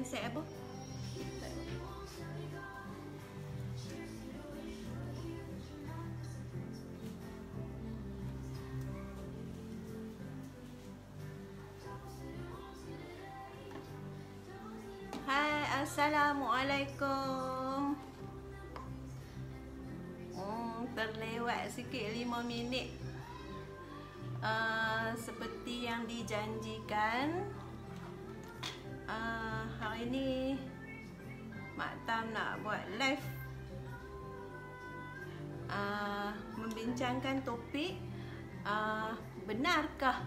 handset apa? Hai, Assalamualaikum. Terlewat sikit 5 minit. Seperti yang dijanjikan, hari ni Mak Tam nak buat live, membincangkan topik benarkah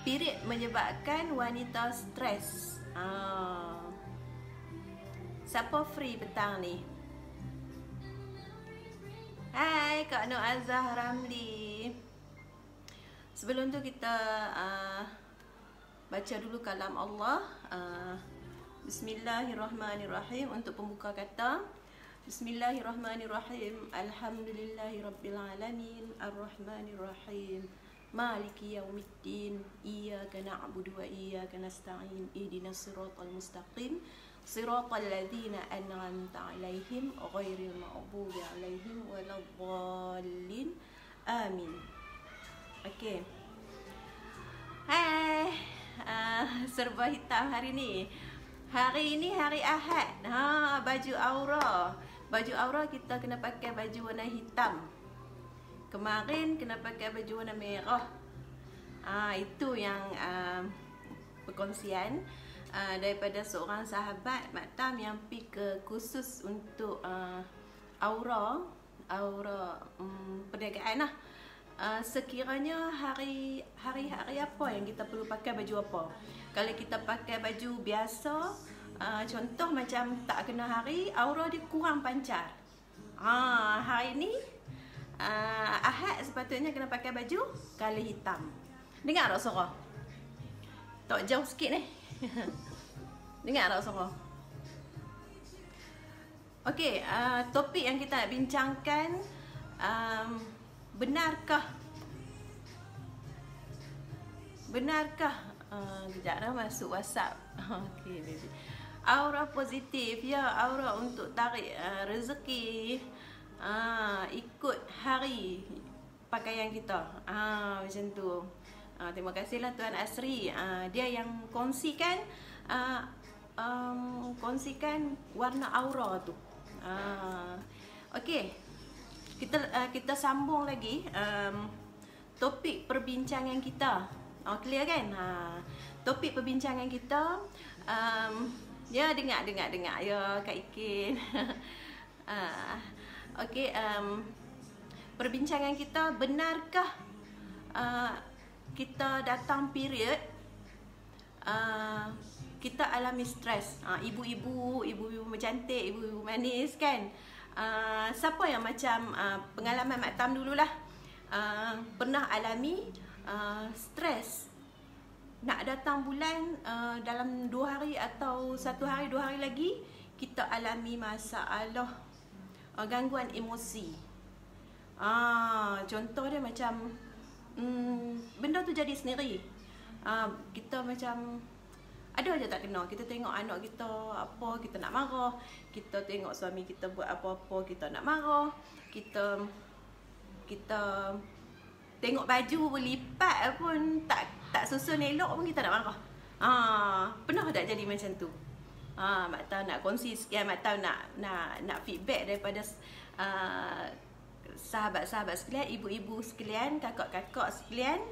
period menyebabkan wanita stres. Siapa free petang ni? Hai Kak Nur Azhar Ramli. Sebelum tu kita baca dulu kalam Allah. Bismillahirrahmanirrahim. Untuk pembuka kata, Bismillahirrahmanirrahim. Alhamdulillahirabbil alamin, arrahmanirrahim, maliki yaumiddin, iyyaka na'budu wa iyyaka nasta'in, ihdinas siratal mustaqim, siratal ladzina an'amta 'alaihim ghairil maghdubi 'alaihim waladdallin. Amin. Okey. Hai. Serba hitam hari ni. Hari ni hari Ahad. Baju aura. Baju aura kita kena pakai baju warna hitam. Kemarin kena pakai baju warna merah. Itu yang perkongsian daripada seorang sahabat Mak Tam yang pergi ke khusus untuk aura perniagaan lah. Sekiranya hari apa yang kita perlu pakai baju apa. Kalau kita pakai baju biasa, contoh macam tak kena hari, aura dia kurang pancar. Hari ni Ahad sepatutnya kena pakai baju color hitam. Dengar tak suara? Tak jauh sikit ni. Dengar tak suara? Okey, topik yang kita nak bincangkan, benarkah kejap dah masuk WhatsApp. Okey baby. Aura positif, ya, aura untuk tarik rezeki, ikut hari pakaian kita. Macam tu. Terima kasihlah Tuan Asri. Dia yang kongsikan warna aura tu. Okey. Kita sambung lagi topik perbincangan kita. Clear kan? Topik perbincangan kita, ya, dengar ya Kak Ikin. Okey, perbincangan kita, benarkah kita datang period kita alami stres? Ibu-ibu cantik, ibu-ibu manis kan? Siapa yang macam pengalaman Mak Tam dululah, pernah alami stres nak datang bulan, dalam 2 hari atau 1 hari 2 hari lagi kita alami masalah gangguan emosi. Contoh dia macam benda tu jadi sendiri. Kita macam ada aja tak kena. Kita tengok anak kita apa, kita nak marah. Kita tengok suami kita buat apa-apa, kita nak marah. Kita tengok baju berlipat pun tak susun elok pun kita nak marah. Pernah tak jadi macam tu? Mak Tam nak kongsi sekian, Mak Tam nak feedback daripada sahabat-sahabat sekalian, ibu-ibu sekalian, kakak-kakak sekalian,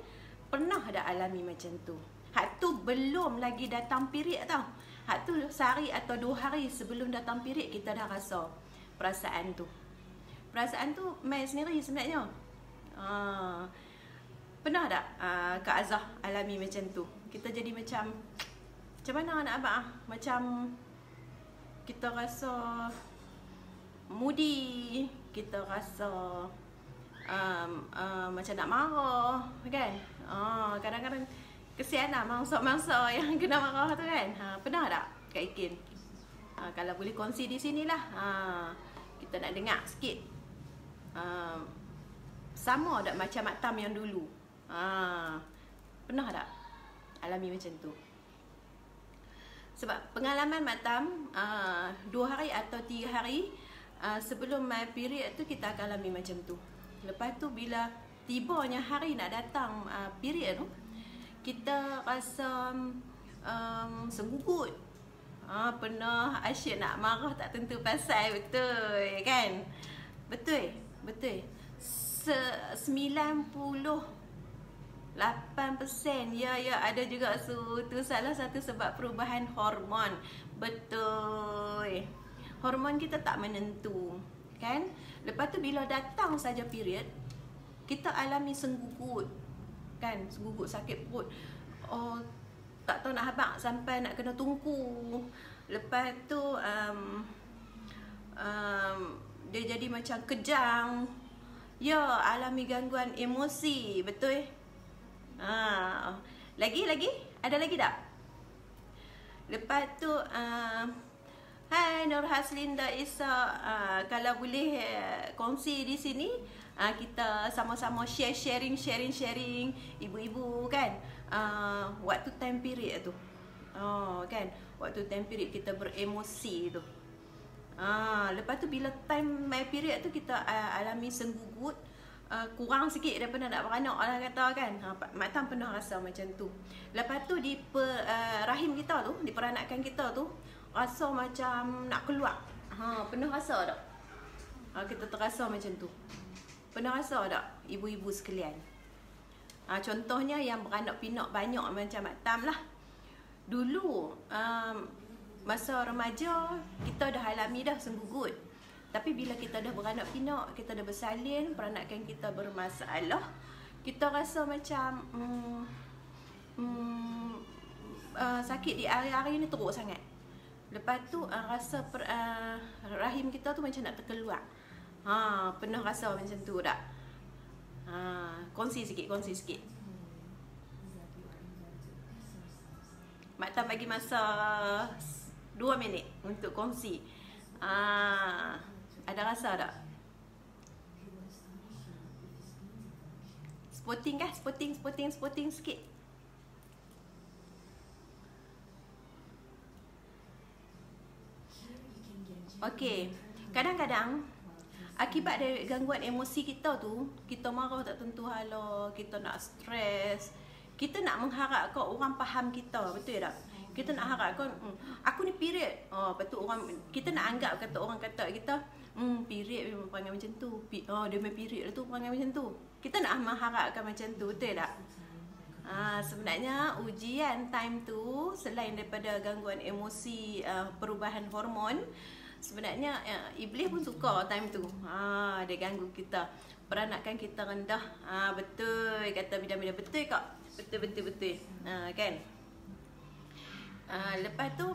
pernah tak alami macam tu? Hak tu belum lagi datang period tau. Hak tu sehari atau 2 hari sebelum datang period kita dah rasa perasaan tu. Perasaan tu main sendiri sebenarnya. Pernah tak Kak Azhar alami macam tu? Kita jadi macam mana nak abang? Macam kita rasa moody, kita rasa macam nak marah kan? Kadang-kadang kesian lah mangsa-mangsa yang kena marah tu kan. Pernah tak Kak Ikin? Kalau boleh kongsi di sinilah. Kita nak dengar sikit. Sama tak macam Mak Tam yang dulu? Pernah tak alami macam tu? Sebab pengalaman Mak Tam 2 hari atau 3 hari sebelum my period tu kita akan alami macam tu. Lepas tu bila tibanya hari nak datang period tu, kita rasa senggugut. Pernah asyik nak marah tak tentu pasal, betul kan? Betul. 98% ya ada juga tu salah satu sebab perubahan hormon. Betul. Hormon kita tak menentu, kan? Lepas tu bila datang saja period, kita alami senggugut, kan? Senggugut, sakit perut. Tak tahu nak habaq sampai nak kena tungku. Lepas tu dia jadi macam kejang. Ya, alami gangguan emosi, betul? Lagi? Ada lagi tak? Lepas tu hai Nur Haslinda Isa, kalau boleh kongsi di sini, kita sama-sama sharing ibu-ibu, kan? Waktu time period tu. Kan? Waktu time period kita beremosi tu. Lepas tu bila time my period tu kita alami senggugut, kurang sikit daripada nak beranak orang kata, kan? Mak Tam pernah rasa macam tu. Lepas tu di rahim kita tu, di peranakan kita tu, rasa macam nak keluar. Pernah rasa tak? Kita terasa macam tu. Pernah rasa tak ibu-ibu sekalian? Contohnya yang beranak pinak banyak macam Mak Tam lah. Dulu masa remaja kita dah alami dah senggugut. Tapi bila kita dah beranak pinak, kita dah bersalin, peranakan kita bermasalah, kita rasa macam sakit di hari-hari ni teruk sangat. Lepas tu rasa rahim kita tu macam nak terkeluar. Pernah rasa macam tu tak? Kongsi sikit. Mak Tam bagi masa 2 minit untuk kongsi. Ada rasa tak? Spotting kah? Spotting sikit. Okey. Kadang-kadang akibat dari gangguan emosi kita tu, kita marah tak tentu hala, kita nak stres, kita nak mengharapkan orang faham kita, betul tak? Kita nak harapkan aku ni period. Lepas tu kita nak anggap kata orang kata kita period memang perangai macam tu. Dia memang period tu perangai macam tu. Kita nak mengharapkan macam tu, betul tak? Sebenarnya ujian time tu selain daripada gangguan emosi, perubahan hormon, sebenarnya iblis pun suka time tu. Dia ganggu kita. Peranakan kita rendah. Betul kata bidan-bidan, betul kak? Betul. Kan? Lepas tu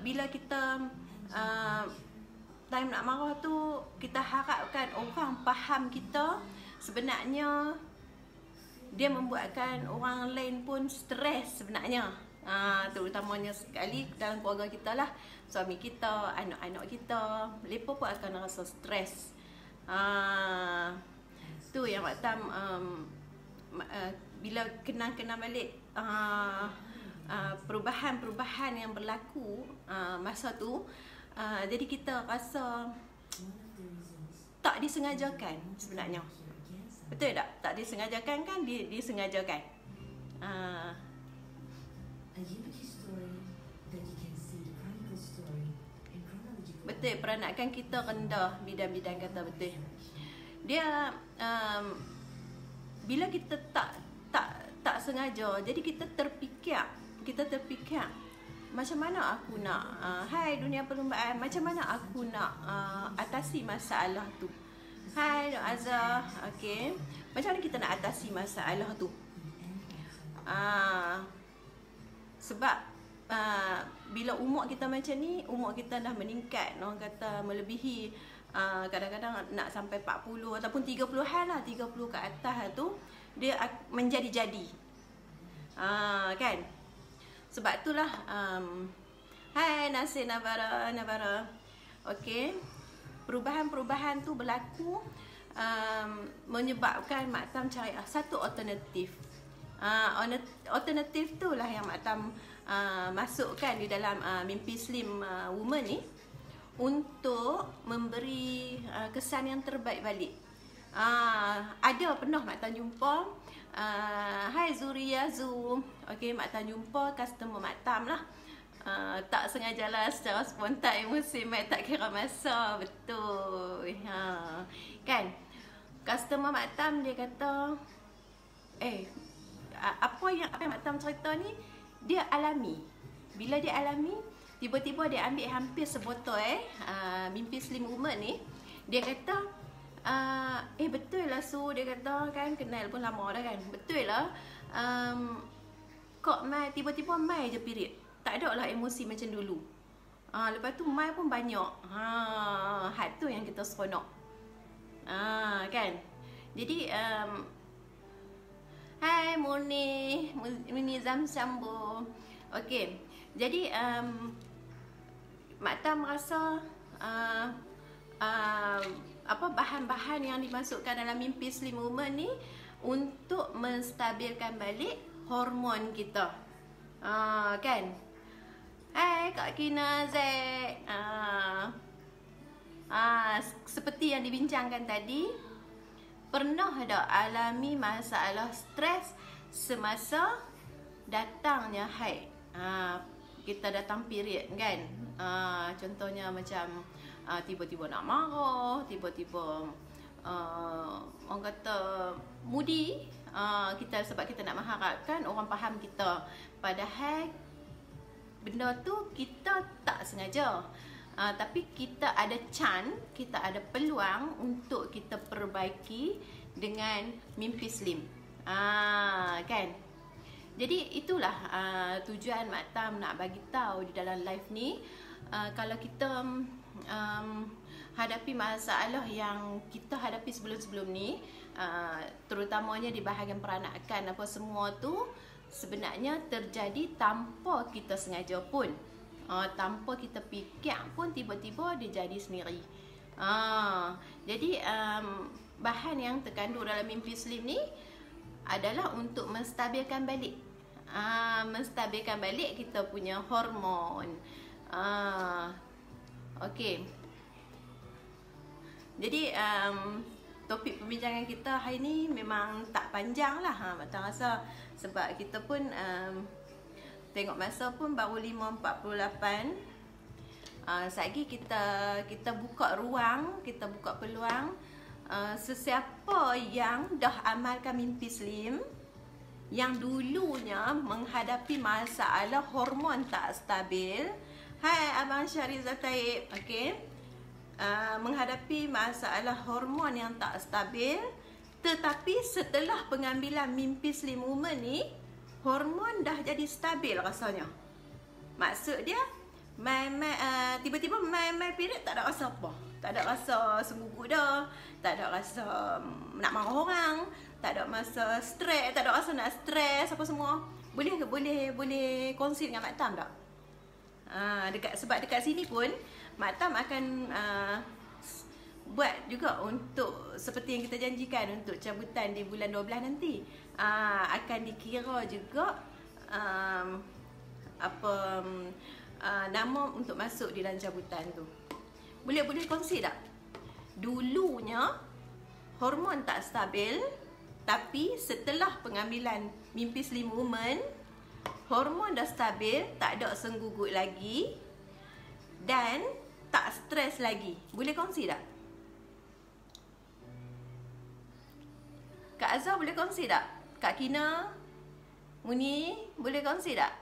bila kita time nak marah tu, kita harapkan orang faham kita, sebenarnya dia membuatkan orang lain pun stres sebenarnya. Terutamanya sekali dalam keluarga kita lah, suami kita, anak-anak kita, mereka pun akan rasa stres. Tu yang Mak Tam bila kenang-kenang balik perubahan-perubahan yang berlaku masa tu, jadi kita rasa tak disengajakan sebenarnya. Betul tak? Tak disengajakan, kan? Disengajakan. Betul, peranakan kita rendah, bidan-bidan kata betul. Dia bila kita tak sengaja, jadi kita terfikir macam mana aku nak hai dunia perlumbaan, macam mana aku nak atasi masalah tu. Hai Dok Azhar, okey. Macam mana kita nak atasi masalah tu? Sebab bila umur kita macam ni, umur kita dah meningkat, orang kata melebihi, kadang-kadang nak sampai 40 ataupun 30-an lah, 30 ke atas tu dia menjadi-jadi. Kan? Sebab itulah hai Nasir Nabara. Okey. Perubahan-perubahan tu berlaku, menyebabkan Mak Tam cari satu alternatif. Alternatif tu lah yang Mak Tam masukkan di dalam Mimpi Slim Woman ni untuk memberi kesan yang terbaik balik. Ada pernah Mak Tan jumpa, hai Zuria Zoom. Okey, Mak Tan jumpa customer Mak Tam lah. Tak sengajalah, secara spontan, emosi, Mak tak kira masa. Betul. Kan? Customer Mak Tam dia kata, apa yang Mak Tam cerita ni dia alami. Bila dia alami, tiba-tiba dia ambil hampir sebotol Mimpi Slim Woman ni. Dia kata, betul lah Su, dia kata, kan kenal pun lama dah kan. Betul lah, kok Mai tiba-tiba Mai je period, tak ada lah emosi macam dulu. Lepas tu Mai pun banyak. Had tu yang kita seronok. Kan. Jadi hai Muni Zamsambo. Okey. Jadi Mak Tam rasa bahan-bahan yang dimasukkan dalam Mimpi Slim Woman ni untuk menstabilkan balik hormon kita. Kan? Hai Kak Kina Zek. Seperti yang dibincangkan tadi, pernah tak alami masalah stres semasa datangnya haid? Kita datang period kan. Contohnya macam tiba-tiba nak marah, tiba-tiba orang kata moody. Kita sebab kita nak mengharapkan orang faham kita, padahal benda tu kita tak sengaja. Tapi kita ada chance, kita ada peluang untuk kita perbaiki dengan Mimpi Slim. Kan? Jadi itulah tujuan Mak Tam nak bagi tahu di dalam live ni. Kalau kita hadapi masalah yang kita hadapi sebelum-sebelum ni, terutamanya di bahagian peranakan, apa semua tu sebenarnya terjadi tanpa kita sengaja pun. Tanpa kita fikir pun, tiba-tiba dia jadi sendiri. Jadi bahan yang terkandung dalam Mimpi Slim ni adalah untuk menstabilkan balik. Menstabilkan balik kita punya hormon. Okey. Jadi topik perbincangan kita hari ni memang tak panjang lah. Mak Tam rasa sebab kita pun tengok masa pun baru 5.48. Selagi kita buka ruang, kita buka peluang, sesiapa yang dah amalkan Mimpi Slim, yang dulunya menghadapi masalah hormon tak stabil. Hai Abang Syariza Taib. Okey. Menghadapi masalah hormon yang tak stabil, tetapi setelah pengambilan Mimpi Slim Woman ni, hormon dah jadi stabil rasanya. Maksud dia, tiba-tiba mai period tak ada rasa apa. Tak ada rasa senggugut dah, tak ada rasa nak marah orang, tak ada masa stres, tak ada rasa nak stres apa semua. Boleh kongsi dengan Mak Tam tak? Sebab dekat sini pun Mak Tam akan buat juga untuk seperti yang kita janjikan untuk cabutan di bulan 12 nanti. Akan dikira juga nama untuk masuk di dalam cabutan tu. Boleh kongsi tak? Dulunya hormon tak stabil, tapi setelah pengambilan Mimpi Slim Woman, hormon dah stabil, tak ada senggugut lagi dan tak stres lagi. Boleh kongsi tak? Kak Azhar boleh kongsi tak? Kak Kina, Muni boleh kongsi tak?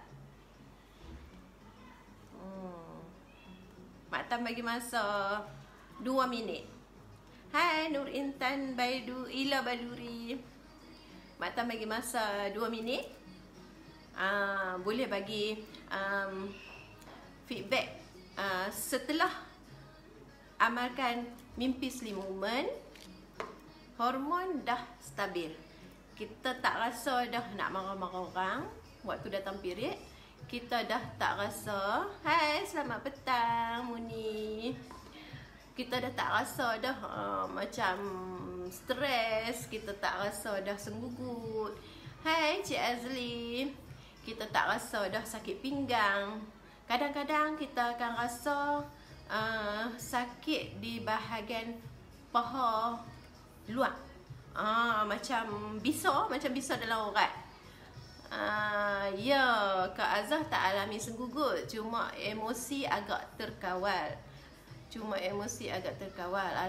Mak Tam bagi masa 2 minit. Hai Nur Intan Baidu Ila Baluri. Mak Tam bagi masa 2 minit. Boleh bagi feedback setelah amalkan Mimpi Slim Woman, hormon dah stabil. Kita tak rasa dah nak marah-marah orang waktu datang period. Kita dah tak rasa, hai selamat petang Muni. Kita dah tak rasa dah macam stres. Kita tak rasa dah senggugut. Hai Cik Azli. kita tak rasa dah sakit pinggang. Kadang-kadang kita akan rasa sakit di bahagian paha luar. Macam bisa dalam urat. Ya, Kak Azah tak alami senggugut, cuma emosi agak terkawal.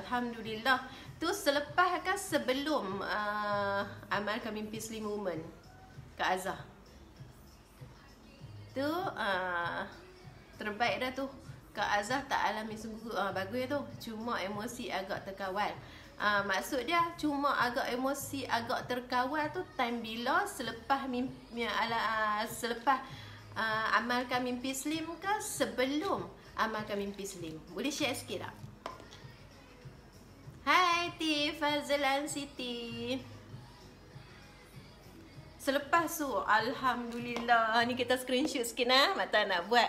Alhamdulillah. Tu selepas ke sebelum amalkan mimpi Slim Woman, Kak Azah? Tu terbaik dah tu. Kak Azah tak alami senggugut. Bagus tu. Cuma emosi agak terkawal. Maksud dia cuma emosi agak terkawal tu time bila selepas amalkan mimpi Slim ke sebelum amalkan mimpi Slim? Boleh share sikit tak? Hai Fazalan Siti. Selepas tu alhamdulillah. Ni kita screenshot sikit nah. Mata nak buat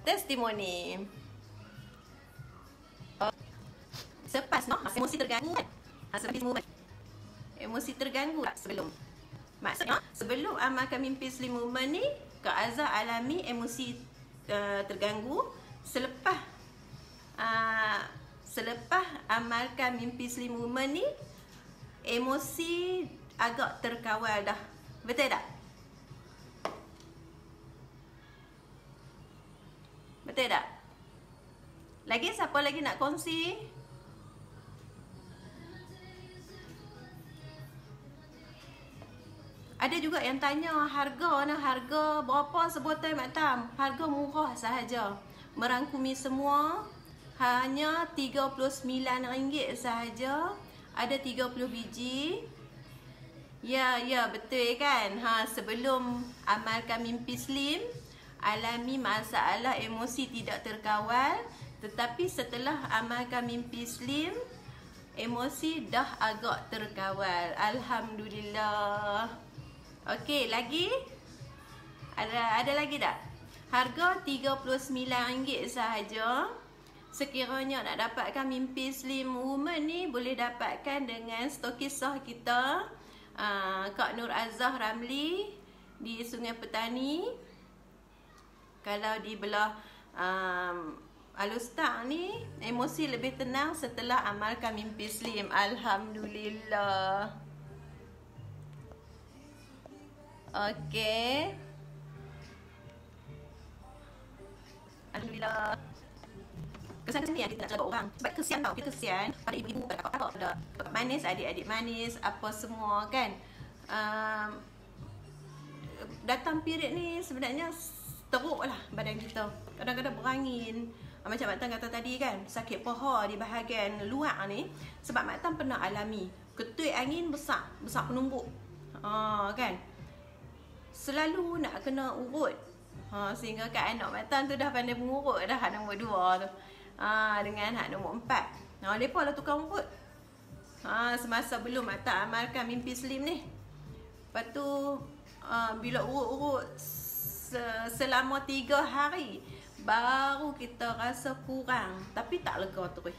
testimoni. Selepas emosi terganggu kan? Emosi terganggu tak sebelum? Maksudnya sebelum amalkan mimpi Slim Woman ni, Kak Azah alami emosi terganggu. Selepas amalkan mimpi Slim Woman ni, emosi agak terkawal dah. Betul tak? Betul tak? Lagi siapa lagi nak kongsi? Ada juga yang tanya harga berapa sebotol Mak Tam? Harga murah sahaja. Merangkumi semua hanya RM39 sahaja. Ada 30 biji. Ya, betul kan? Sebelum amalkan mimpi Slim, alami masalah emosi tidak terkawal, tetapi setelah amalkan mimpi Slim, emosi dah agak terkawal. Alhamdulillah. Okey, lagi? Ada lagi tak? Harga RM39 sahaja. Sekiranya nak dapatkan mimpi Slim Woman ni, boleh dapatkan dengan stokisah kita, Kak Nur Azah Ramli di Sungai Petani. Kalau di belah Alustaq ni, emosi lebih tenang setelah amalkan mimpi Slim. Alhamdulillah. Okey. Alhamdulillah. Kesan-kesan ni yang kita nak cakap orang. Sebab kesian tau, kita kesian pada ibu-ibu, pada kakak-kakak, pada kakak manis, adik-adik manis, apa semua kan. Datang period ni sebenarnya teruk lah badan kita. Kadang-kadang berangin. Macam Mak Tan kata tadi kan, sakit paha di bahagian luar ni. Sebab Mak Tan pernah alami ketui angin besar penumbuk. Kan, selalu nak kena urut. Sehingga kat anak Mak Tan tu dah pandai mengurut dah, hak nombor 2 tu. Dengan hak nombor 4. Lepas lah tukang urut. Semasa belum Mak Tan amalkan mimpi Slim ni. Lepas tu bila urut-urut selama 3 hari, baru kita rasa kurang. Tapi tak lega terus.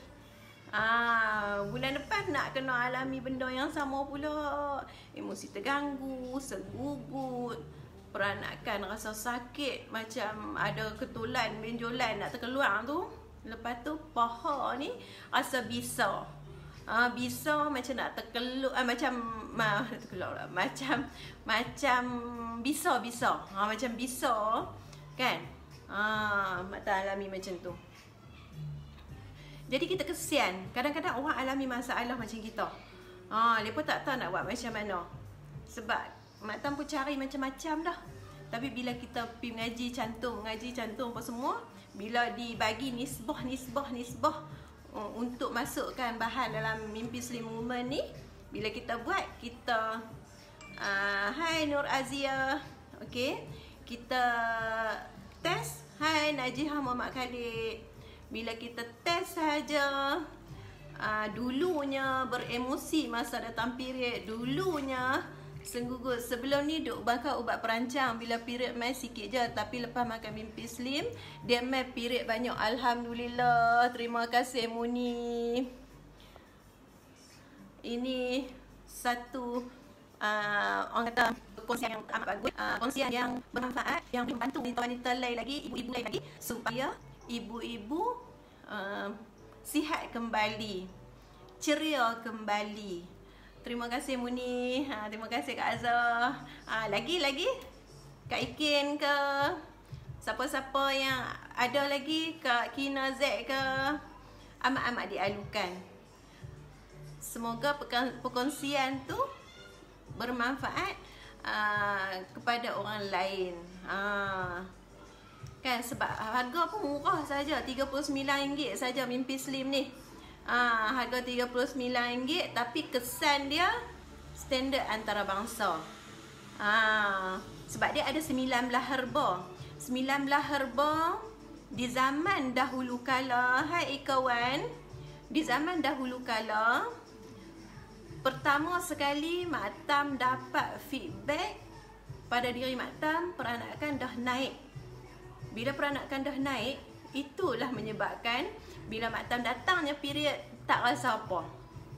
Bulan depan nak kena alami benda yang sama pula. Emosi terganggu, senggugut, peranakan rasa sakit, macam ada ketulan, benjolan nak terkeluar tu. Lepas tu paha ni rasa bisa. Bisa macam nak terkeluar, macam bisa. Macam bisa kan. Mak Tan alami macam tu. Jadi kita kesian. Kadang-kadang orang alami masalah macam kita. Mereka tak tahu nak buat macam mana. Sebab Mak Tan pun cari macam-macam dah. Tapi bila kita pergi mengaji cantum apa semua, bila dibagi nisbah untuk masukkan bahan dalam mimpi Slim Woman ni, bila kita buat, kita hai Nur Azia. Okey, kita test. Hai Najihah Muhammad Khalid. Bila kita test saja, dulunya beremosi masa datang period, dulunya senggugut. Sebelum ni duk makan ubat perancang, bila period mai sikit je, tapi lepas makan mimpi Slim, dia mai period banyak. Alhamdulillah. Terima kasih Muni. Ini satu orang kata perkongsian yang amat bagus, perkongsian yang bermanfaat, yang boleh membantu wanita-wanita lain lagi, ibu-ibu lain lagi, supaya ibu-ibu sihat kembali, ceria kembali. Terima kasih Muni, terima kasih Kak Azhar. Lagi Kak Ikin ke, siapa-siapa yang ada lagi, Kak Kina Z ke, amat-amat dialukan. Semoga perkongsian tu bermanfaat kepada orang lain. Kan sebab harga pun murah saja, RM39 saja Mimpi Slim ni. Harga RM39, tapi kesan dia standard antarabangsa. Sebab dia ada 19 herba. 19 herba di zaman dahulu kala, hai kawan, di zaman dahulu kala, pertama sekali Mak Tam dapat feedback pada diri Mak Tam, peranakan dah naik. Bila peranakan dah naik, itulah menyebabkan bila Mak Tam datangnya period, tak rasa apa.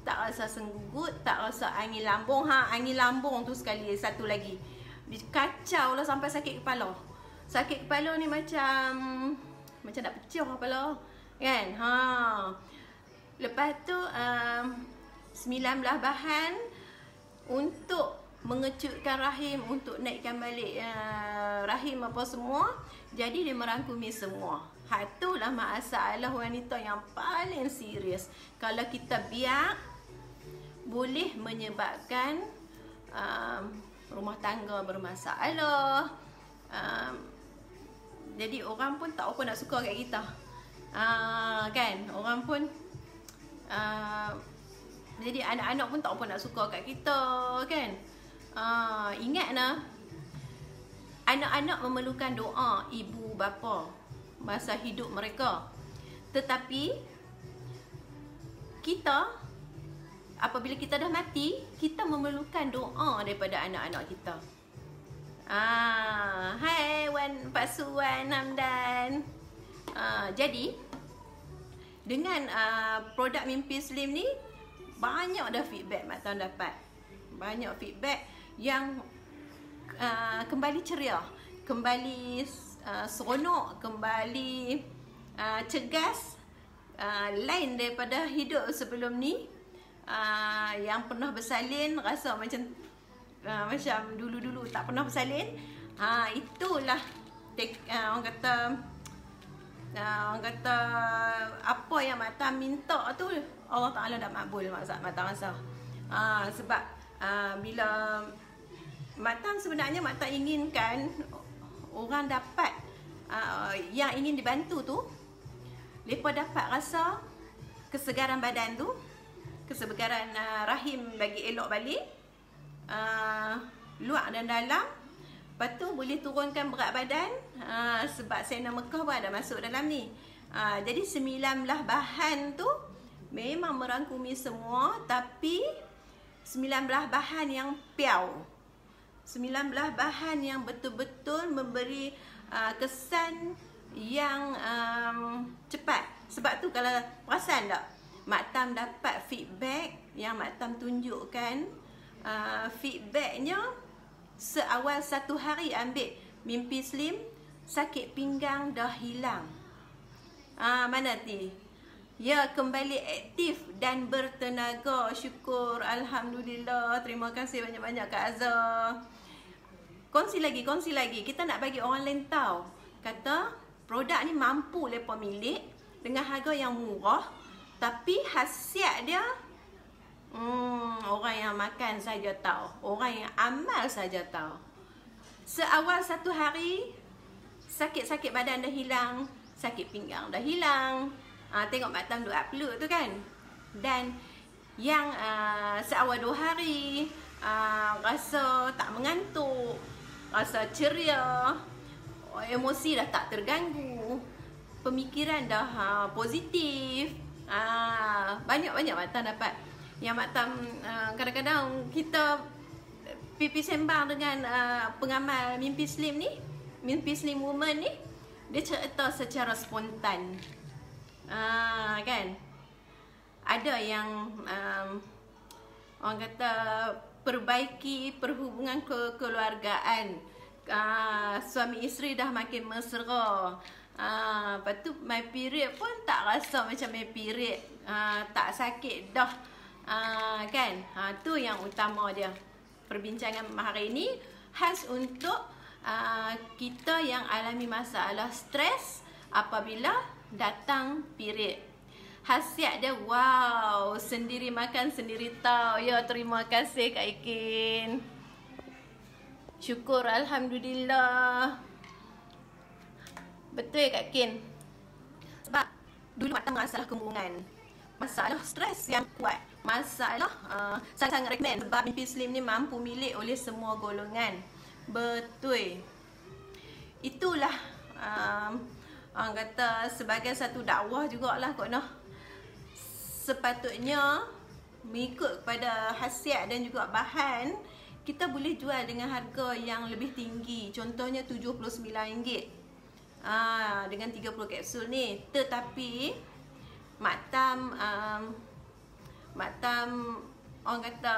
Tak rasa senggugut, tak rasa angin lambung. Angin lambung tu sekali, satu lagi. Kacau lah sampai sakit kepala. Sakit kepala ni macam nak pecah kepala. Kan? Lepas tu 19 bahan untuk mengecutkan rahim, untuk naikkan balik rahim apa semua. Jadi dia merangkumi semua. Itulah masalah wanita yang paling serius. Kalau kita biar, boleh menyebabkan rumah tangga bermasalah. Jadi orang pun tak apa nak suka kat kita. Kan? Orang pun jadi anak-anak pun tak apa nak suka kat kita, kan? Ingat nah, anak-anak memerlukan doa ibu bapa masa hidup mereka. Tetapi kita, apabila kita dah mati, kita memerlukan doa daripada anak-anak kita. Hai Wan Pak Suwan Hamdan. Jadi dengan produk Mimpi Slim ni, banyak dah feedback Mak Tam dapat. Banyak feedback yang kembali ceria, kembali seronok, kembali cegas, lain daripada hidup sebelum ni. Yang pernah bersalin rasa macam dulu-dulu tak pernah bersalin. Itulah orang kata apa yang Mak Tam minta tu Allah Ta'ala dah makbul Mak Tam rasa. Sebab bila Mak Tam sebenarnya Mak Tam inginkan orang dapat yang ingin dibantu tu, mereka dapat rasa kesegaran badan tu, kesegaran rahim bagi elok balik, luar dan dalam. Lepas tu boleh turunkan berat badan, sebab Sena Mekah pun ada masuk dalam ni. Jadi 19 bahan tu memang merangkumi semua, tapi 19 bahan yang piau, 19 bahan yang betul-betul memberi kesan yang cepat. Sebab tu kalau perasan tak, Mak Tam dapat feedback yang Mak Tam tunjukkan, feedbacknya seawal 1 hari ambil Mimpi Slim, sakit pinggang dah hilang. Mana ti? Ya, kembali aktif dan bertenaga. Syukur, alhamdulillah. Terima kasih banyak-banyak Kak Azhar. Kongsi lagi. Kita nak bagi orang lain tahu, kata produk ni mampu lepa milik dengan harga yang murah, tapi khasiat dia orang yang makan saja tahu, orang yang amal saja tahu. Seawal 1 hari, sakit-sakit badan dah hilang, sakit pinggang dah hilang. Tengok Mak Tam duk upload tu kan. Dan yang seawal 2 hari, rasa tak mengantuk, rasa ceria, emosi dah tak terganggu, pemikiran dah positif. Banyak-banyak Mak Tam dapat. Yang Mak Tam kadang-kadang kita pipi sembang dengan pengamal Mimpi Slim ni, Mimpi Slim Woman ni, dia cerita secara spontan. Kan? Ada yang orang kata perbaiki perhubungan kekeluargaan. Suami isteri dah makin mesra. Lepas tu my period pun tak rasa macam my period. Tak sakit dah. Kan? Tu yang utama dia. Perbincangan hari ini khas untuk kita yang alami masalah stres apabila datang period. Khasiat dia, wow, sendiri makan sendiri tahu. Ya, terima kasih Kak Ikin. Syukur, alhamdulillah. Betul Kak Ikin. Sebab dulu Mak Tam masalah kemurungan, masalah stres yang kuat, masalah sangat-sangat recommend sebab mimpi slim ni mampu milik oleh semua golongan. Betul. Itulah orang kata sebagai satu dakwah jugalah Kak Noh. Sepatutnya mengikut kepada khasiat dan juga bahan, kita boleh jual dengan harga yang lebih tinggi. Contohnya RM79 dengan 30 kapsul ni. Tetapi Mak Tam orang kata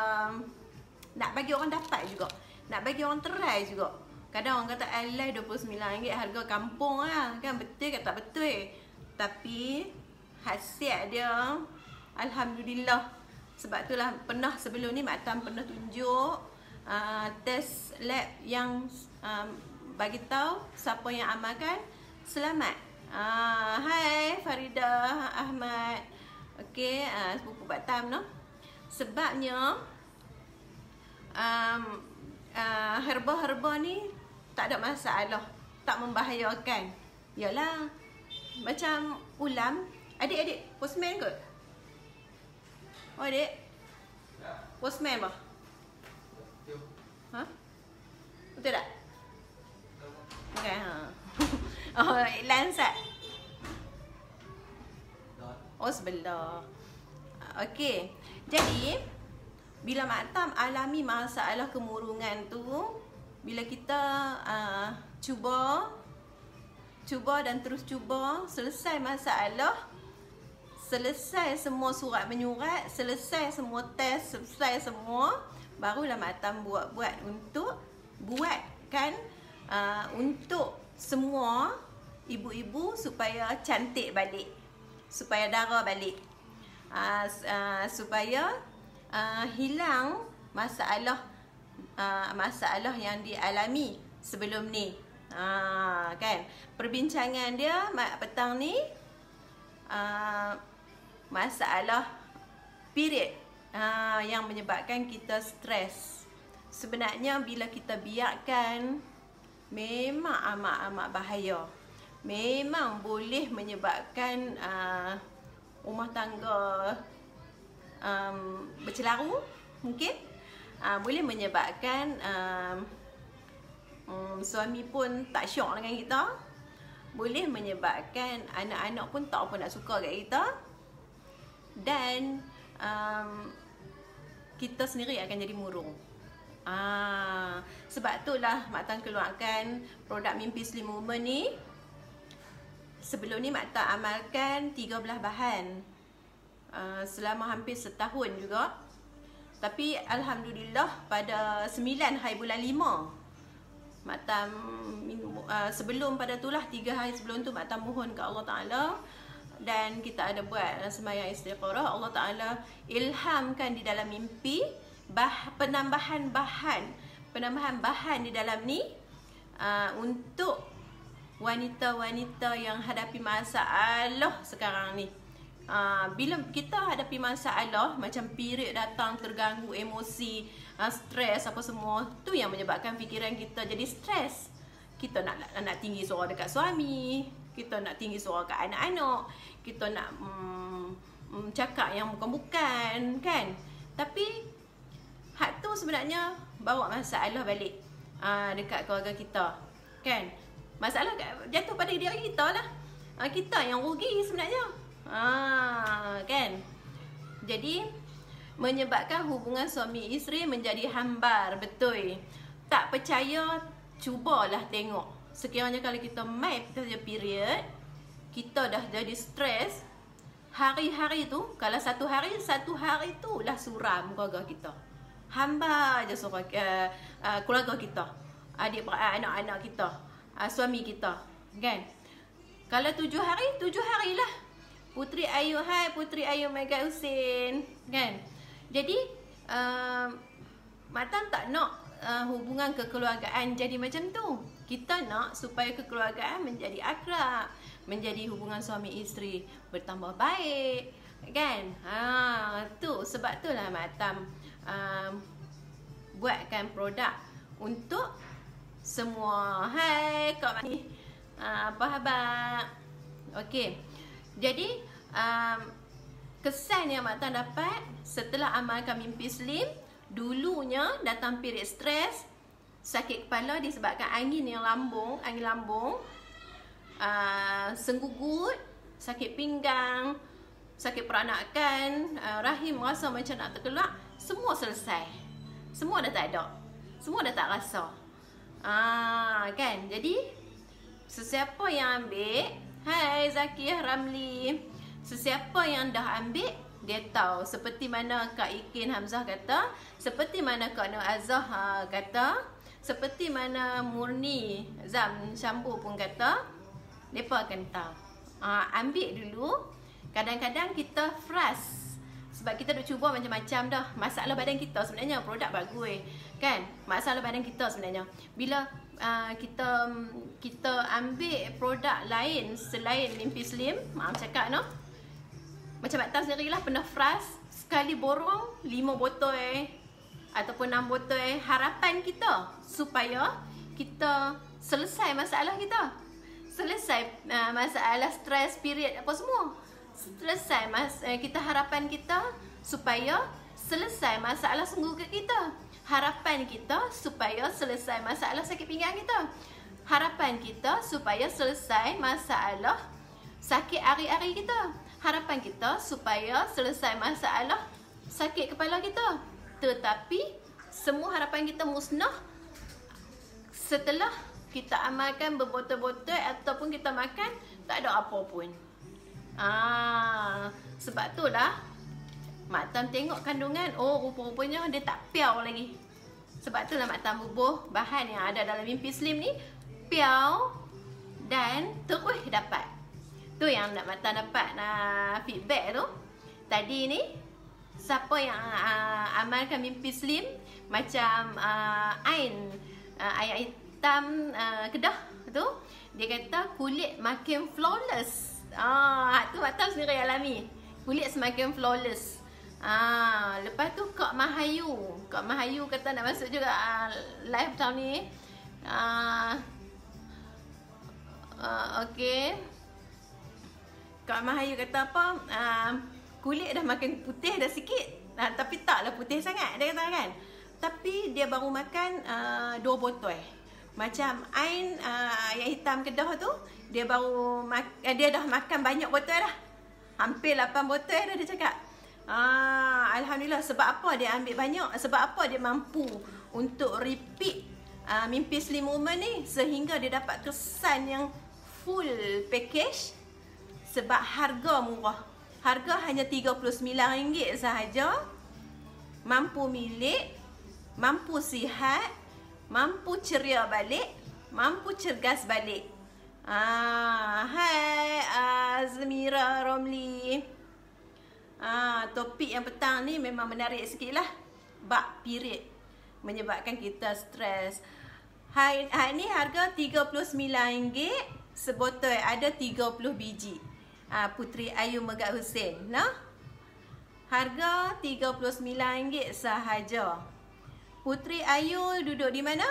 nak bagi orang dapat juga, nak bagi orang try juga. Kadang orang kata alai RM29 harga kampung lah, kan? Betul ke tak betul? Tapi khasiat dia alhamdulillah. Sebab itulah pernah sebelum ni Mak Tam pernah tunjuk test lab yang bagi tahu siapa yang amalkan selamat. Hai Farida Ahmad. Okey, sepupu Mak Tam no. Sebabnya herba-herba ni tak ada masalah, tak membahayakan. Yalah, macam ulam. Adik-adik postman kot? Oh adik, postman bah? Betul tak? Okay, Oh, Lansat. Oh, sebelah. Okey. Jadi, bila Mak Tam alami masalah kemurungan tu, bila kita cuba dan terus cuba, selesai masalah, selesai semua surat menyurat, selesai semua test, selesai semua, barulah Mak Tam buat untuk buatkan untuk semua ibu-ibu supaya cantik balik, supaya darah balik, supaya hilang masalah yang dialami sebelum ni. Kan, perbincangan dia petang ni masalah period yang menyebabkan kita stres. Sebenarnya bila kita biarkan, memang amat-amat bahaya. Memang boleh menyebabkan rumah tangga bercelaru, mungkin boleh menyebabkan suami pun tak syok dengan kita, boleh menyebabkan anak-anak pun tak apa nak suka kat kita, dan kita sendiri akan jadi murung. Sebab itulah Mak Tam keluarkan produk Mimpi Slim Woman ni. Sebelum ni Mak Tam amalkan 13 bahan selama hampir setahun juga. Tapi alhamdulillah pada 9 hari bulan 5 Mak Tam sebelum pada itulah 3 hari sebelum tu Mak Tam mohon ke Allah Ta'ala, dan kita ada buat sembahyang istiqarah. Allah Ta'ala ilhamkan di dalam mimpi penambahan bahan di dalam ni untuk wanita-wanita yang hadapi masalah sekarang ni. Bila kita hadapi masalah macam period datang, terganggu emosi, stres apa semua, tu yang menyebabkan fikiran kita jadi stres. Kita nak tinggi suara dekat suami, kita nak tinggi suara kat anak-anak, kita nak cakap yang bukan-bukan, kan? Tapi hak tu sebenarnya bawa masalah balik dekat keluarga kita, kan? Masalah jatuh pada diri kita lah. Kita yang rugi sebenarnya. Kan? Jadi menyebabkan hubungan suami isteri menjadi hambar. Betul. Tak percaya, cubalah tengok. Sekiranya kalau kita mai saja period, kita dah jadi stres, hari-hari tu, kalau satu hari tu lah suram keluarga kita. Hamba je keluarga kita, anak-anak kita, suami kita, kan? Kalau 7 hari lah Puteri Ayu, hai Puteri Ayu Mega Hussein, kan? Jadi Mak Tam tak nak hubungan kekeluargaan jadi macam tu. Kita nak supaya kekeluargaan menjadi akrab, menjadi hubungan suami isteri bertambah baik, kan? Tu sebab tu lah Mak Tam buatkan produk untuk semua. Hai Kak Mani, apa khabar? Okey. Jadi kesan yang Mak Tam dapat setelah amalkan mimpi slim, dulunya datang period stres, sakit kepala disebabkan angin lambung, senggugut, sakit pinggang, sakit peranakan, rahim rasa macam nak terkelak, semua selesai. Semua dah tak ada. Semua dah tak rasa. Kan? Jadi sesiapa yang ambil, hai Zakiyah Ramli, sesiapa yang dah ambil, dia tahu. Seperti mana Kak Ikin Hamzah kata, seperti mana Kak Nur Azah kata, seperti mana Murni Zam Syambu pun kata, mereka akan tahu. Ambil dulu. Kadang-kadang kita frust sebab kita dah cuba macam-macam dah. Masalah badan kita sebenarnya produk bagus, kan? Masalah badan kita sebenarnya. Bila kita ambil produk lain selain mimpi slim, maaf cakap no, macam Mak Tam sendirilah pernah frust sekali borong 5 botol ataupun 6 botol. Harapan kita supaya kita selesai masalah kita, selesai masalah stres period apa semua, selesai kita harapan kita supaya selesai masalah senggugut kita, harapan kita supaya selesai masalah sakit pinggang kita, harapan kita supaya selesai masalah sakit ari-ari kita, harapan kita supaya selesai masalah sakit kepala kita. Tetapi semua harapan kita musnah setelah kita amalkan berbotol-botol ataupun kita makan tak ada apa pun. Sebab tu lah Mak Tam tengok kandungan, rupa-rupanya dia tak piau lagi. Sebab tu lah Mak Tam bubuh bahan yang ada dalam mimpi slim ni piau dan terus dapat. Tu yang Mak Tam dapat feedback tu. Tadi ni siapa yang amalkan mimpi slim macam Ain ayat hitam Kedah tu, dia kata kulit makin flawless. Tu Mak Tam sendiri alami. Kulit semakin flawless. Lepas tu Kak Mahayu kata nak masuk juga live tahun ni. Okey. Kak Mahayu kata apa? Kulit dah makin putih dah sikit. Tapi taklah putih sangat dia kata kan. Tapi dia baru makan 2 botol. Macam Ain yang hitam Kedah tu, dia dah makan banyak botol dah. Hampir 8 botol dah dia cakap. Alhamdulillah. Sebab apa dia ambil banyak? Sebab apa dia mampu untuk repeat mimpi slim woman ni sehingga dia dapat kesan yang full package? Sebab harga murah. Harga hanya RM39 sahaja. Mampu milik, mampu sihat, mampu ceria balik, mampu cergas balik. Hai Azmira Romli. Topik yang petang ni memang menarik sikit lah. Bab period menyebabkan kita stres. Hari ni harga RM39 sebotol, ada 30 biji. Puteri Ayu Megat Hussein, nah? Harga RM39 sahaja. Puteri Ayu duduk di mana?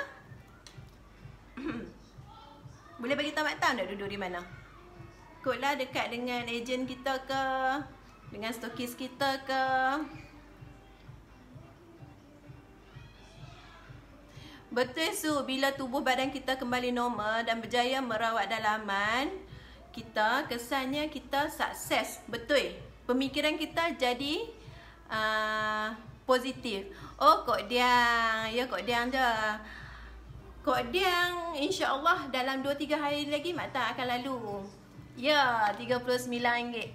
Boleh bagi tahu Mak Tam tak duduk di mana? Kotlah dekat dengan ejen kita ke, dengan stokis kita ke. Betul Su, bila tubuh badan kita kembali normal dan berjaya merawat dalaman kita, kesannya kita sukses. Betul. Pemikiran kita jadi positif. Kok Diang. Ya, Kok Diang je. Kok Diang insya-Allah dalam 2-3 hari lagi Mak Tam akan lalu. Ya, RM39.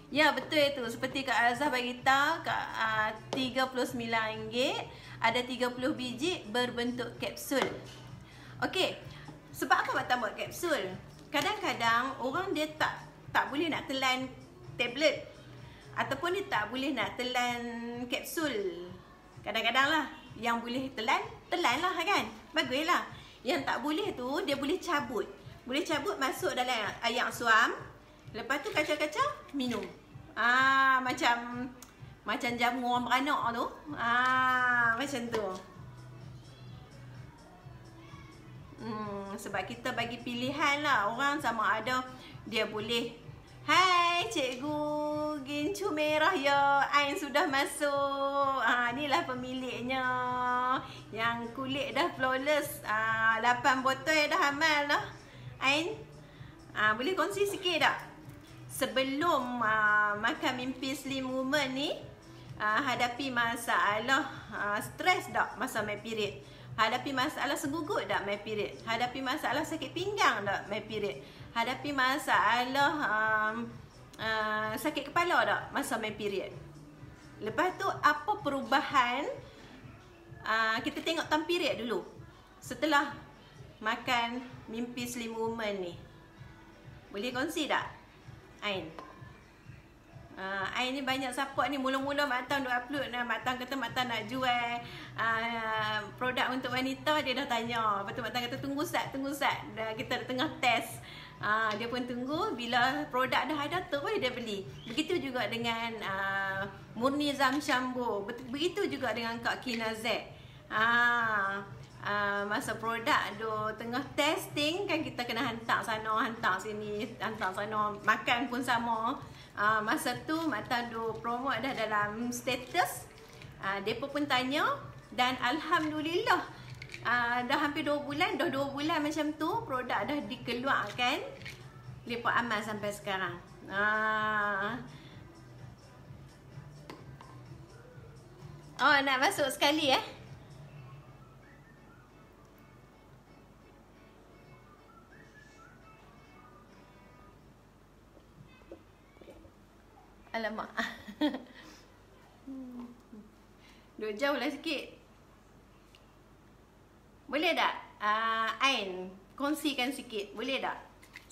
Ya, betul itu. Seperti Kak Azah bagi tahu, RM39 ada 30 biji berbentuk kapsul. Okey. Sebab apa Maktan buat kapsul? Kadang-kadang orang dia tak boleh nak telan tablet ataupun dia tak boleh nak telan kapsul. Kadang-kadang lah yang boleh telan lah kan. Baguslah. Yang tak boleh tu dia boleh cabut. Boleh cabut masuk dalam air suam. Lepas tu kacau-kacau minum. Macam jamu orang beranak tu. Macam tu. Sebab kita bagi pilihan lah. Orang sama ada dia boleh, hai cikgu, gincu merah ya, Ain sudah masuk. Inilah pemiliknya. Yang kulit dah flawless. 8 botol dah amal dah. Ain, boleh kongsi sikit tak? Sebelum makan mimpi slim woman ni, hadapi masalah stres tak masa my period? Hadapi masalah segugut tak my period? Hadapi masalah sakit pinggang tak my period? Hadapi masalah sakit kepala tak masa my period? Lepas tu apa perubahan? Kita tengok time period dulu setelah makan mimpi slim woman ni. Boleh kongsi tak? Ain ni banyak support ni. Mula-mula Maktan duk upload, Maktan kata Maktan nak jual produk untuk wanita. Dia dah tanya. Lepas tu Maktan kata tunggu Ustaz. Kita dah tengah test. Dia pun tunggu. Bila produk dah ada terus dia beli. Begitu juga dengan Murni Zamshambo. Begitu juga dengan Kak Kina Z. Masa produk tengah testing kan, kita kena hantar sana, hantar sini, hantar sana. Makan pun sama. Masa tu Maktan promote dah dalam status. Depa pun tanya. Dan Alhamdulillah dah hampir 2 bulan. Dah 2 bulan macam tu produk dah dikeluarkan. Depa amal sampai sekarang. Nak masuk sekali Alamak. Duk jauh lah sikit. Boleh tak? Ain, kongsikan sikit. Boleh tak?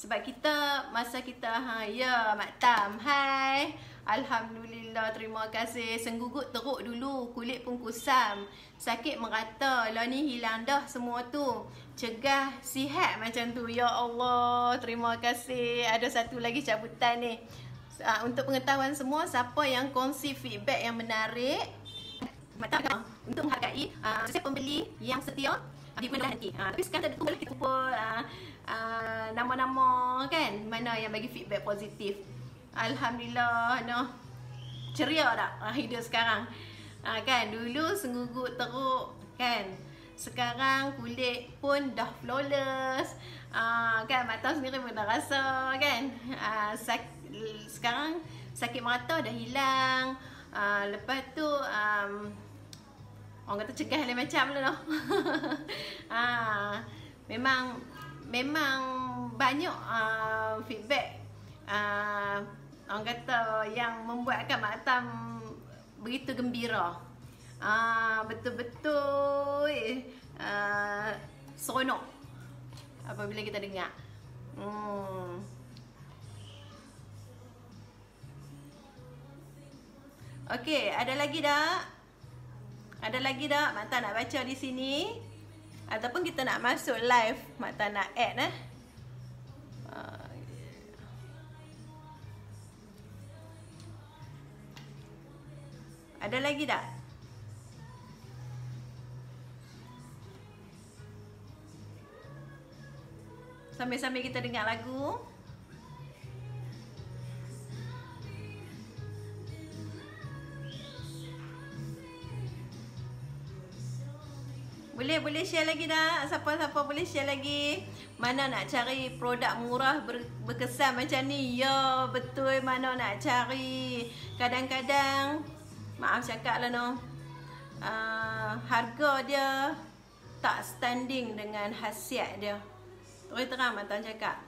Sebab kita, masa kita, ya Mak Tam, hai. Alhamdulillah, terima kasih. Senggugut teruk dulu, kulit pun kusam. Sakit merata, lah ni hilang dah semua tu. Cegah, sihat macam tu. Ya Allah, terima kasih. Ada satu lagi cabutan ni. Untuk pengetahuan semua, siapa yang kongsi feedback yang menarik, untuk menghargai setiap pembeli yang setia di benda nanti. Tapi sekarang tak boleh kita pun nama-nama kan, mana yang bagi feedback positif. Alhamdulillah, ceria tak hidup sekarang. Kan dulu senggugut teruk kan. Sekarang kulit pun dah flawless. Kan Maktan sendiri pun dah rasa kan. Sekarang sakit merata dah hilang. Lepas tu orang kata cegah lain macam lah. Memang banyak feedback orang kata yang membuatkan Maktan begitu gembira. Betul-betul seronok apabila kita dengar. Okey, ada lagi tak? Ada lagi tak Maktan nak baca di sini? Ataupun kita nak masuk live, Maktan nak add Ada lagi tak? Sambil-sambil kita dengar lagu. Boleh share lagi tak? Siapa-siapa boleh share lagi? Mana nak cari produk murah berkesan macam ni? Ya, betul, mana nak cari. Kadang-kadang, maaf cakap lah harga dia tak standing dengan khasiat dia. Terus terang Mak Tan cakap.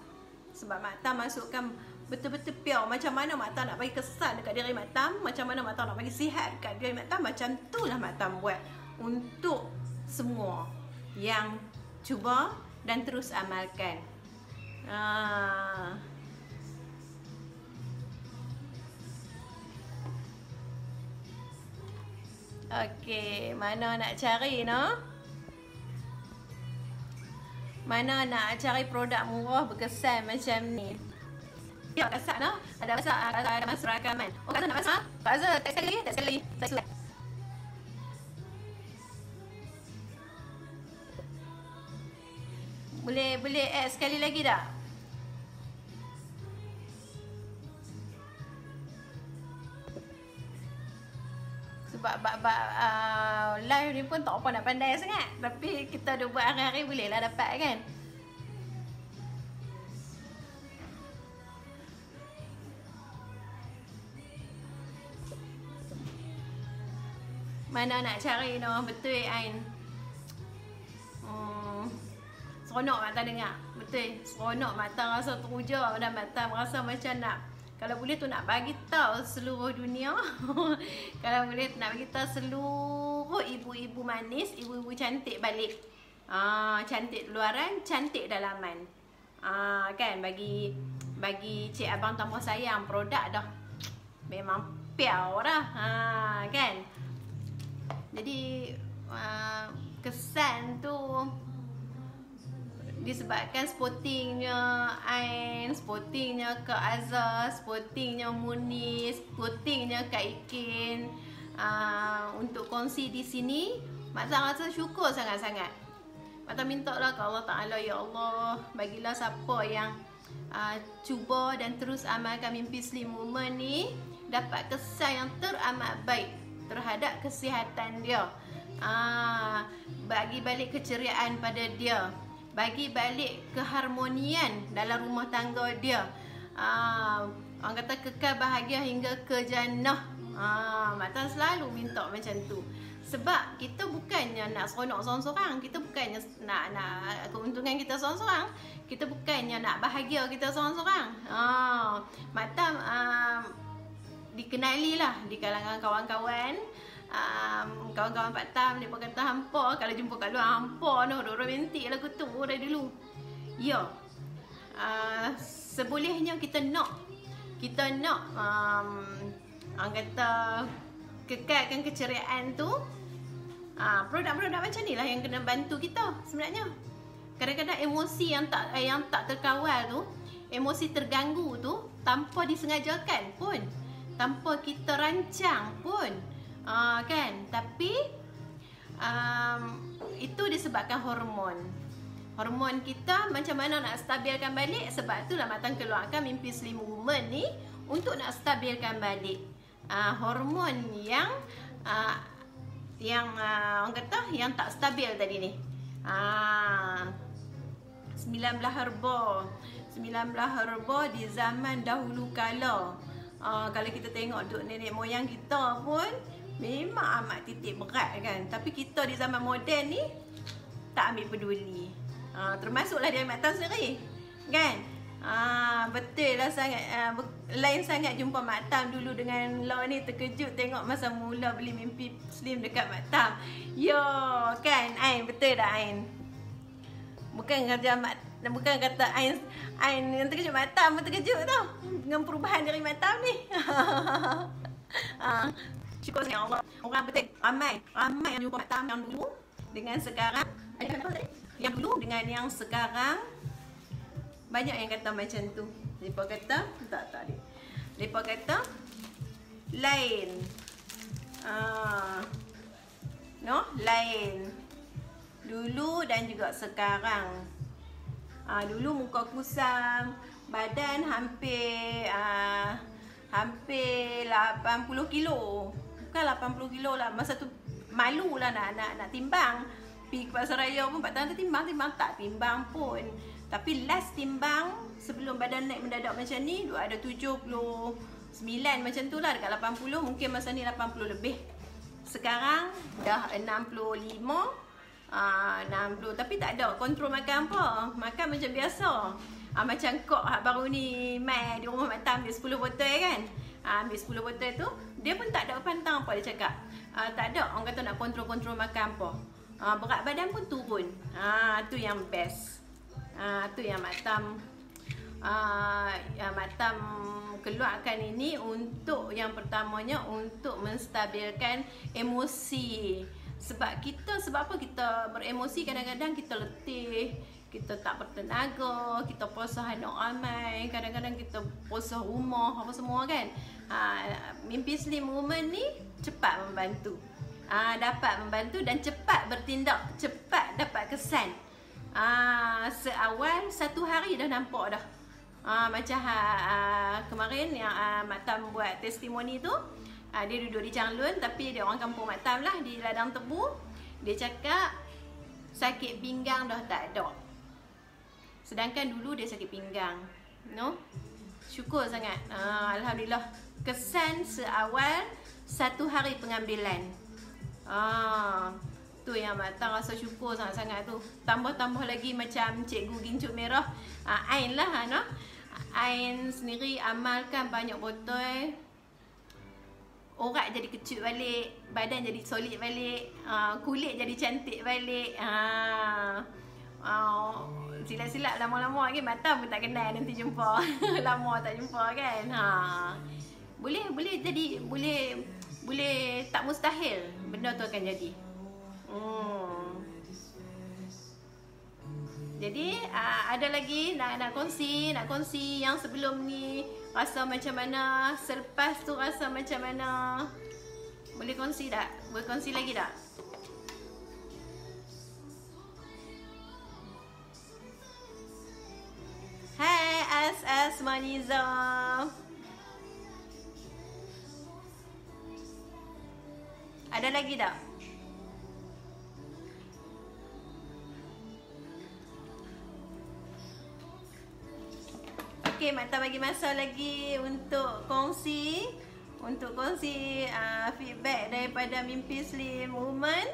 Sebab Mak Tan masukkan betul-betul pure. Macam mana Mak Tan nak bagi kesan dekat diri Mak Tan, macam mana Mak Tan nak bagi sihat dekat diri Mak Tan, macam itulah Mak Tan buat untuk semua yang cuba dan terus amalkan. Okey, mana nak cari no? Mana nak cari produk murah berkesan macam ni? Ya, kasar no? Ada masuk rakaman. Oh, Kak Azhar nak masuk? Kak Azhar, tak sekali. Tak sudah. Boleh add sekali lagi tak? Sebab live ni pun tak apa nak pandai sangat. Tapi kita dah buat hari-hari, bolehlah dapat kan. Mana nak cari no? Betul Ain. Seronok Mak Tan dengar. Betul. Seronok Mak Tan rasa teruja dan Mak Tan rasa macam nak, kalau boleh tu nak bagi tahu seluruh dunia. Kalau boleh nak bagi tahu seluruh ibu-ibu manis, ibu-ibu cantik balik. Cantik luaran, cantik dalaman. Kan bagi cik abang tanpa sayang produk dah memang piau dah. Kan. Jadi kesan tu disebabkan sportingnya Ain, sportingnya Kak Azhar, sportingnya Muni, sportingnya Kak Ikin, untuk kongsi di sini. Mak Tan rasa syukur sangat-sangat. Mak Tan minta lah ke Allah Ta'ala, ya Allah, bagilah siapa yang cuba dan terus amalkan mimpi Slim Woman ni dapat kesan yang teramat baik terhadap kesihatan dia. Bagi balik keceriaan pada dia, bagi balik keharmonian dalam rumah tangga dia. Orang kata kekal bahagia hingga ke jannah. Mak Tan selalu minta macam tu. Sebab kita bukannya nak seronok seorang-seorang, kita bukannya nak keuntungan kita seorang-seorang, kita bukannya nak bahagia kita seorang-seorang. Mak Tan dikenali lah di kalangan kawan-kawan. Kawan-kawan Pak Tam, mereka kata hampa, kalau jumpa kat luar hampa no, romantik lagu tu dari dulu. Ya, sebolehnya kita nak orang kata kekalkan keceriaan tu. Produk-produk macam ni lah yang kena bantu kita sebenarnya. Kadang-kadang emosi yang tak terkawal tu, emosi terganggu tu, tanpa disengajakan pun, tanpa kita rancang pun, kan, tapi itu disebabkan hormon kita macam mana nak stabilkan balik. Sebab itulah Mak Tan keluarkan mimpi Slim Woman ni untuk nak stabilkan balik hormon yang orang kata yang tak stabil tadi ni. 19 herba di zaman dahulu kala. Kalau kita tengok duk nenek moyang kita pun memang amat titik berat kan. Tapi kita di zaman moden ni tak ambil peduli. Termasuklah dia Mak Tan sendiri kan. Betul lah sangat. Lain sangat jumpa Mak Tan dulu dengan Law ni. Terkejut tengok masa mula beli mimpi Slim dekat Mak Tan. Yo kan Ain, betul tak Ain? Bukan kata Ain yang terkejut, Mak Tan pun terkejut tau dengan perubahan dari Mak Tan ni. Syukur sangat Allah. Orang betul ramai yang jumpa Mak Tan yang dulu dengan sekarang. Yang dulu dengan yang sekarang, banyak yang kata macam tu. Mereka kata tak dia. Mereka kata lain. Lain dulu dan juga sekarang. Dulu muka kusam, badan hampir 80 kilo. Bukan 80 kilo lah. Masa tu malu lah nak timbang. Pergi ke pasar raya pun Pak Tan timbang tak timbang pun. Tapi last timbang sebelum badan naik mendadak macam ni, ada 79 macam tu lah, dekat 80. Mungkin masa ni 80 lebih. Sekarang dah 65. 60. Tapi tak ada kontrol makan apa. Makan macam biasa. Macam kok baru ni mai di rumah Mak Tam ambil 10 botol kan. Ambil 10 botol tu, dia pun tak ada pantang apa dia cakap. Tak ada orang kata nak kontrol makan apa. Berat badan pun turun. Tu yang best. Tu yang Mak Tam keluarkan ini untuk yang pertamanya untuk menstabilkan emosi. Sebab apa kita beremosi kadang-kadang kita letih, kita tak bertenaga, kita puasa anak ramai, kadang-kadang kita puasa rumah apa semua kan. Mimpi Slim Woman ni cepat membantu. Dapat membantu dan cepat bertindak, cepat dapat kesan. Seawal 1 hari dah nampak dah. Macam kemarin yang Mak Tam buat testimoni tu, dia duduk di Changlun tapi dia orang kampung Mak Tam lah, di ladang tebu. Dia cakap sakit pinggang dah tak ada. Sedangkan dulu dia sakit pinggang. Syukur sangat. Alhamdulillah. Kesan seawal 1 hari pengambilan. Tu yang Mak Tam rasa syukur sangat-sangat tu. Tambah-tambah lagi macam Cikgu Gincut Merah, Ain lah, Ain sendiri amalkan banyak botol. Orat jadi kecil balik, badan jadi solid balik, kulit jadi cantik balik. Silap-silap lama-lama lagi Mak Tam pun tak kenal nanti jumpa. Lama tak jumpa kan. Boleh jadi, boleh tak mustahil benda tu akan jadi. Jadi ada lagi nak kongsi yang sebelum ni rasa macam mana, selepas tu rasa macam mana. Boleh kongsi tak? Boleh kongsi lagi tak? Hai SS Maniza. Ada lagi tak? Okey, Mak Tam bagi masa lagi untuk kongsi feedback daripada Mimpi Slim Woman.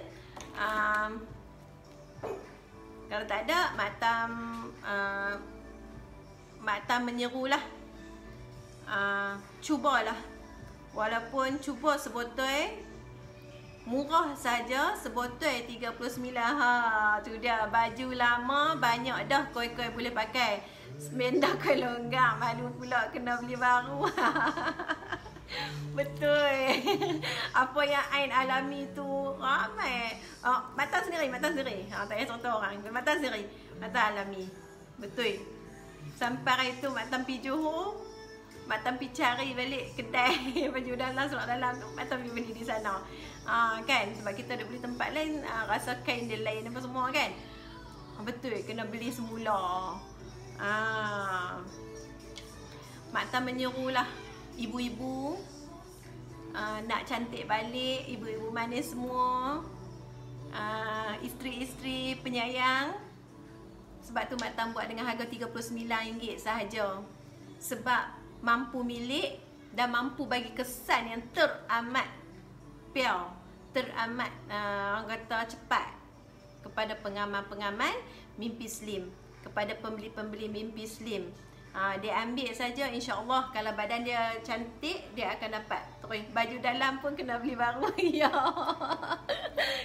Kalau tak ada, Mak Tam menyerulah. Cubalah. Walaupun cuba sebotol, murah saja, sebotol 39. Tu dia, baju lama banyak dah koi-koi boleh pakai. Semendah koi longgang, malu pula kena beli baru. Betul. Apa yang Ain alami tu ramai. Mak Tam sendiri. Tak payah contoh orang. Mak Tam sendiri. Mak Tam alami. Betul. Sampai hari tu Mak Tam pergi Johor, Mak Tam pergi cari balik kedai baju dalam, seluar dalam tu, Mak Tam pergi beli di sana. Kan, sebab kita ada beli tempat lain, rasa kain dia lain apa semua kan. Betul, kena beli semula. Mak Tam menyuruhlah ibu-ibu nak cantik balik, ibu-ibu manis semua, isteri-isteri penyayang. Sebab tu Mak Tam buat dengan harga RM39 sahaja. Sebab mampu milik dan mampu bagi kesan yang teramat pure, teramat orang kata cepat kepada pengamal-pengamal Mimpi Slim, kepada pembeli-pembeli Mimpi Slim. Dia ambil saja, insya-Allah kalau badan dia cantik, dia akan dapat. Terus baju dalam pun kena beli baru. Ya.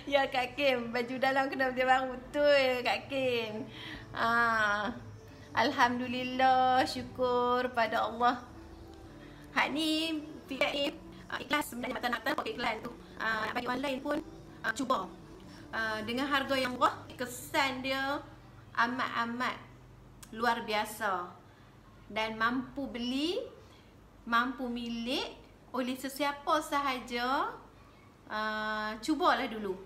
Ya Kak Kim, baju dalam kena beli baru. Betul Kak Kim. Alhamdulillah, syukur pada Allah. Hak ni feedback ikhlas sebenarnya Mak Tam nak pakai iklan tu. Bagi orang lain pun cuba. Dengan harga yang murah, kesan dia amat-amat luar biasa. Dan mampu beli, mampu milik oleh sesiapa sahaja. Cubalah dulu.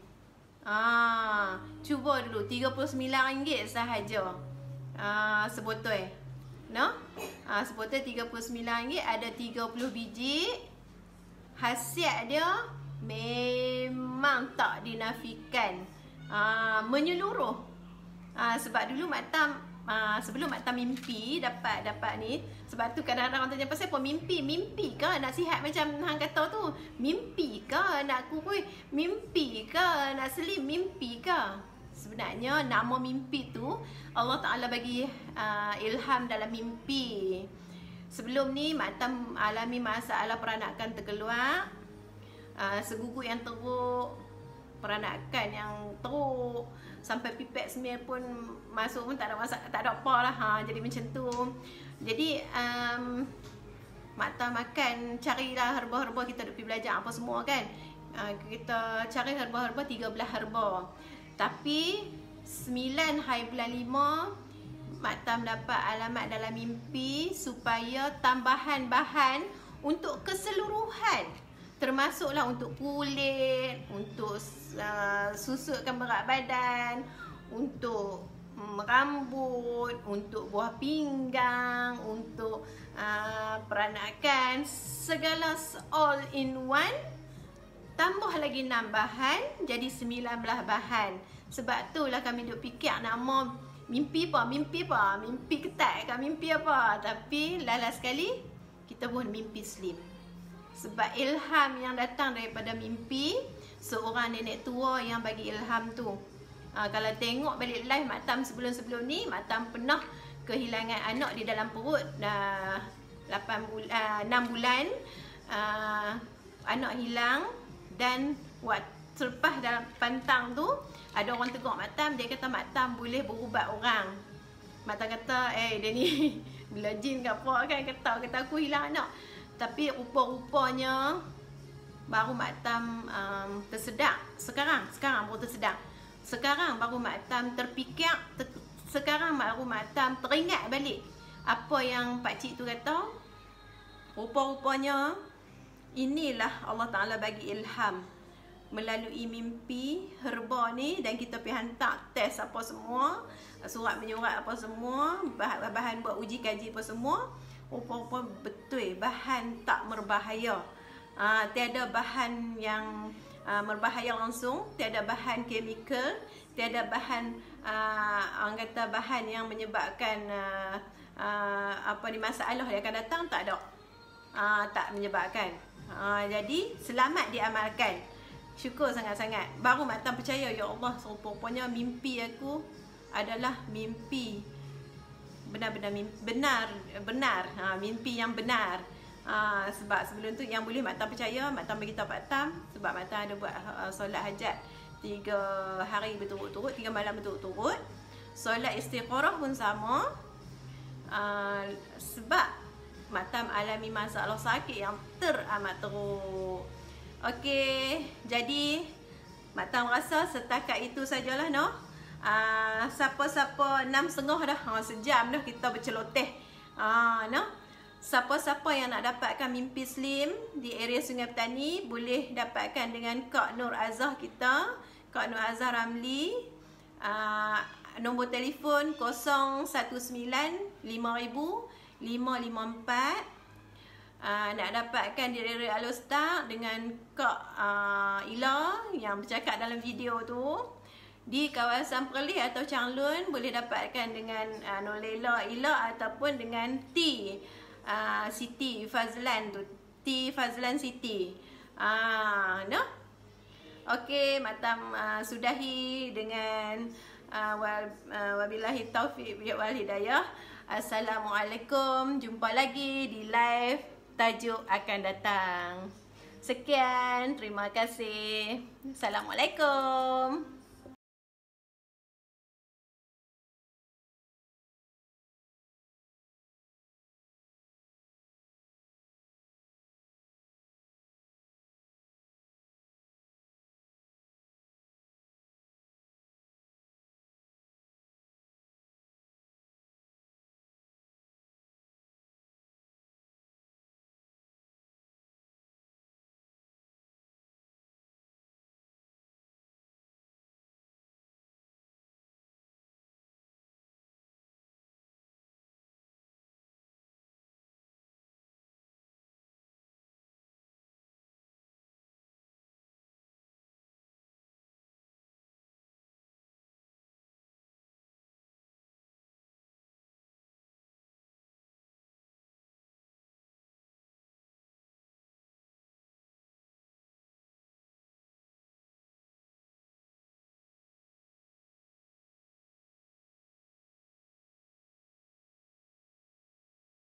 Cuba dulu, RM39 sahaja sebotol. Sebotol RM39, ada 30 biji. Khasiat dia memang tak dinafikan, menyeluruh. Sebab dulu Mak Tam, sebelum Mak Tam mimpi dapat ni, sebab tu kadang-kadang orang tanya pasal apa mimpi ke nak sihat macam hang kata tu, mimpi ke nak kurus, mimpi ke nak slim, mimpi ke. Sebenarnya nama mimpi tu Allah Ta'ala bagi ilham dalam mimpi. Sebelum ni Mak Tam alami masalah peranakan terkeluar, seguguk yang teruk, peranakan yang teruk, sampai pipet semir pun masuk pun tak ada apa lah. Jadi macam tu. Jadi Mak Tam makan, carilah herba-herba, kita duk pergi belajar apa semua kan. Kita cari herba-herba 13 herba. Tapi 9 hari bulan 5 Mak Tam dapat alamat dalam mimpi supaya tambahan bahan untuk keseluruhan, termasuklah untuk kulit, untuk susutkan berat badan, untuk rambut, untuk buah pinggang, untuk peranakan, segala all in one. Tambah lagi 6 bahan, jadi 19 bahan. Sebab tu lah kami duk fikir nama mimpi apa, mimpi ketat kan, mimpi apa. Tapi lala sekali kita pun mimpi slim. Sebab ilham yang datang daripada mimpi seorang nenek tua yang bagi ilham tu. Kalau tengok balik live Mak Tam sebelum-sebelum ni, Mak Tam pernah kehilangan anak di dalam perut 6 bulan. Anak hilang. Dan selepas dalam pantang tu ada orang tegur Mak Tam, dia kata Mak Tam boleh berubat orang. Mak Tam kata dia ni bila jin ke apa kan, kata aku hilang anak. Tapi rupa-rupanya baru Mak Tam tersedak sekarang baru tersedak. Sekarang baru Mak Tam terfikir, sekarang baru Mak Tam teringat balik apa yang pak cik tu kata. Rupa-rupanya inilah Allah Ta'ala bagi ilham melalui mimpi herba ni, dan kita pergi hantar test apa semua, surat menyurat apa semua, bahan buat uji kaji apa semua. Rupa-rupa betul bahan tak berbahaya. Tiada bahan yang berbahaya langsung, tiada bahan chemical, tiada bahan orang kata bahan yang menyebabkan masalah yang akan datang, tak ada. Tak menyebabkan. Jadi selamat diamalkan. Syukur sangat-sangat. Baru Mak Tam percaya, ya Allah, rupanya mimpi aku adalah mimpi benar-benar benar. Mimpi yang benar. Sebab sebelum tu yang boleh Mak Tam percaya, Mak Tam beritahu Mak Tam, sebab Mak Tam ada buat solat hajat 3 hari berturut-turut, 3 malam berturut-turut. Solat istikharah pun sama. Sebab Mak Tam alami masalah sakit yang teramat teruk. Okey, jadi Mak Tam rasa setakat itu sajalah noh. Siapa-siapa 6.30 dah, sejam dah kita berceloteh. Noh. Siapa-siapa yang nak dapatkan mimpi slim di area Sungai Petani boleh dapatkan dengan Kak Nur Azah kita, Kak Nur Azah Ramli. Nombor telefon 019 5000 554. Nak dapatkan di area Alostar dengan Kak Ila yang bercakap dalam video tu. Di kawasan Perlis atau Changlun boleh dapatkan dengan Nolela Ila ataupun dengan Siti Fazlan tu, Fazlan Siti. No? Okey, Mak Tam sudahi dengan wabillahi taufiq wal hidayah. Assalamualaikum. Jumpa lagi di live tajuk akan datang. Sekian, terima kasih. Assalamualaikum.